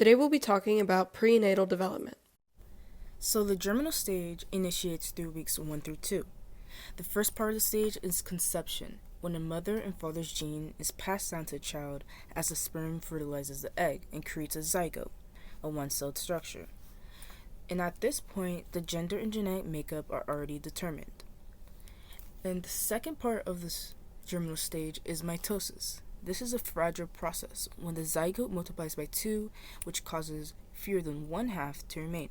Today we'll be talking about prenatal development. So the germinal stage initiates through weeks 1 through 2. The first part of the stage is conception, when a mother and father's gene is passed down to a child as the sperm fertilizes the egg and creates a zygote, a one-celled structure. And at this point, the gender and genetic makeup are already determined. And the second part of this germinal stage is mitosis. This is a fragile process when the zygote multiplies by 2, which causes fewer than one half to remain.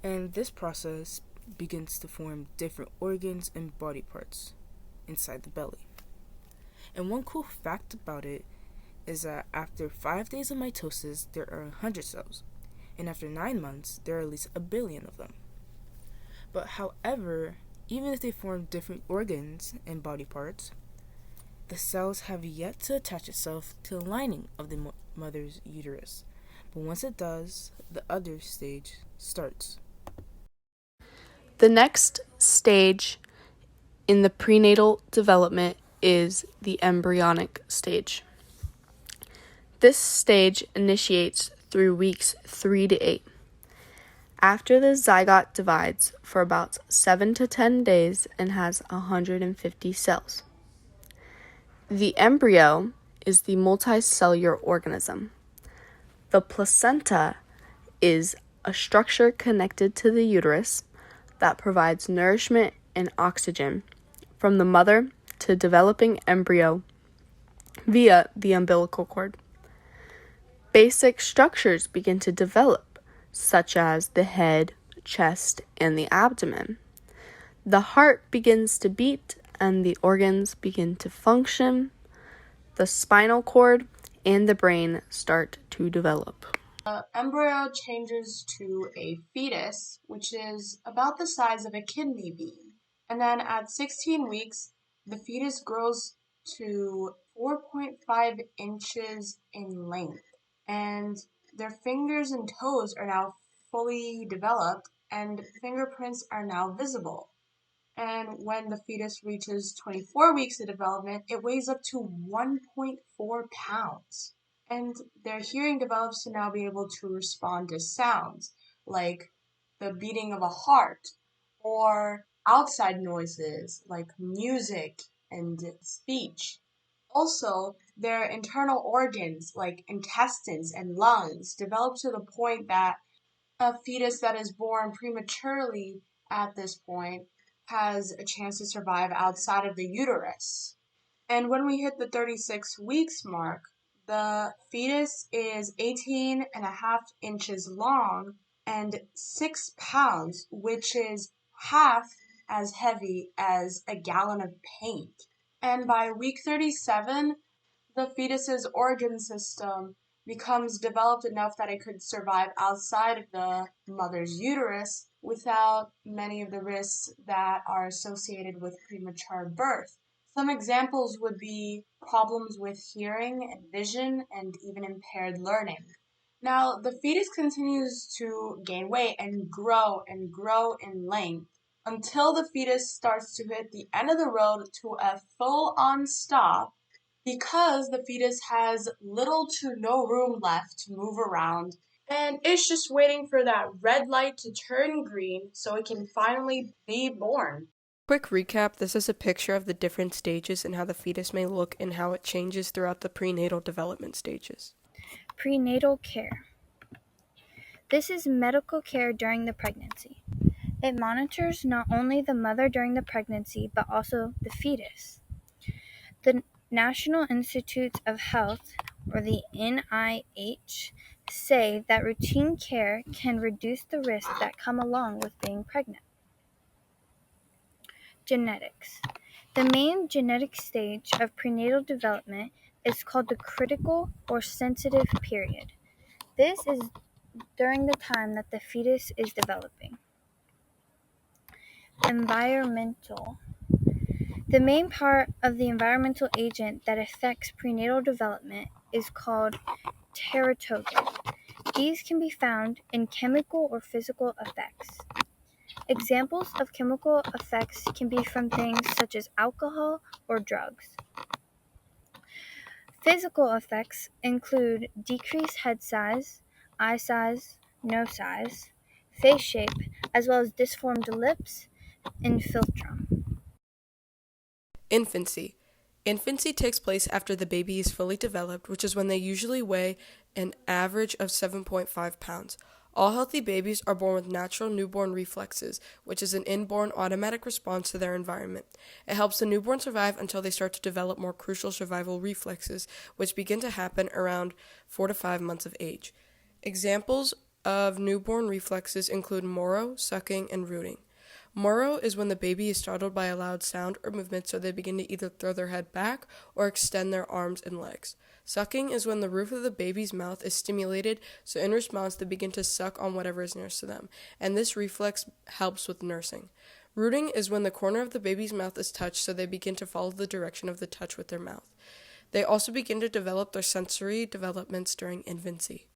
And this process begins to form different organs and body parts inside the belly. And one cool fact about it is that after 5 days of mitosis, there are 100 cells, and after 9 months, there are at least 1 billion of them. But however, even if they form different organs and body parts, the cells have yet to attach itself to the lining of the mother's uterus. But once it does, the other stage starts. The next stage in the prenatal development is the embryonic stage. This stage initiates through weeks 3 to 8. After the zygote divides for about 7 to 10 days and has 150 cells. The embryo is the multicellular organism. The placenta is a structure connected to the uterus that provides nourishment and oxygen from the mother to developing embryo via the umbilical cord. Basic structures begin to develop, such as the head, chest, and the abdomen. The heart begins to beat and the organs begin to function. The spinal cord and the brain start to develop. The embryo changes to a fetus, which is about the size of a kidney bean. And then at 16 weeks, the fetus grows to 4.5 inches in length. And their fingers and toes are now fully developed, and fingerprints are now visible. And when the fetus reaches 24 weeks of development, it weighs up to 1.4 pounds. And their hearing develops to now be able to respond to sounds, like the beating of a heart, or outside noises, like music and speech. Also, their internal organs, like intestines and lungs, develop to the point that a fetus that is born prematurely at this point has a chance to survive outside of the uterus. And when we hit the 36 weeks mark, the fetus is 18 and a half inches long and 6 pounds, which is half as heavy as a gallon of paint. And by week 37, the fetus's organ system becomes developed enough that it could survive outside of the mother's uterus without many of the risks that are associated with premature birth. Some examples would be problems with hearing and vision and even impaired learning. Now, the fetus continues to gain weight and grow in length until the fetus starts to hit the end of the road to a full-on stop because the fetus has little to no room left to move around, and it's just waiting for that red light to turn green so it can finally be born. Quick recap, this is a picture of the different stages and how the fetus may look and how it changes throughout the prenatal development stages. Prenatal care. This is medical care during the pregnancy. It monitors not only the mother during the pregnancy, but also the fetus. The National Institutes of Health, or the NIH, say that routine care can reduce the risks that come along with being pregnant. Genetics. The main genetic stage of prenatal development is called the critical or sensitive period. This is during the time that the fetus is developing. Environmental. The main part of the environmental agent that affects prenatal development is called teratogens. These can be found in chemical or physical effects. Examples of chemical effects can be from things such as alcohol or drugs. Physical effects include decreased head size, eye size, nose size, face shape, as well as disformed lips and philtrum. Infancy. Infancy takes place after the baby is fully developed, which is when they usually weigh an average of 7.5 pounds. All healthy babies are born with natural newborn reflexes, which is an inborn automatic response to their environment. It helps the newborn survive until they start to develop more crucial survival reflexes, which begin to happen around 4 to 5 months of age. Examples of newborn reflexes include moro, sucking, and rooting. Moro is when the baby is startled by a loud sound or movement, so they begin to either throw their head back or extend their arms and legs. Sucking is when the roof of the baby's mouth is stimulated, so in response they begin to suck on whatever is nearest to them, and this reflex helps with nursing. Rooting is when the corner of the baby's mouth is touched, so they begin to follow the direction of the touch with their mouth. They also begin to develop their sensory developments during infancy.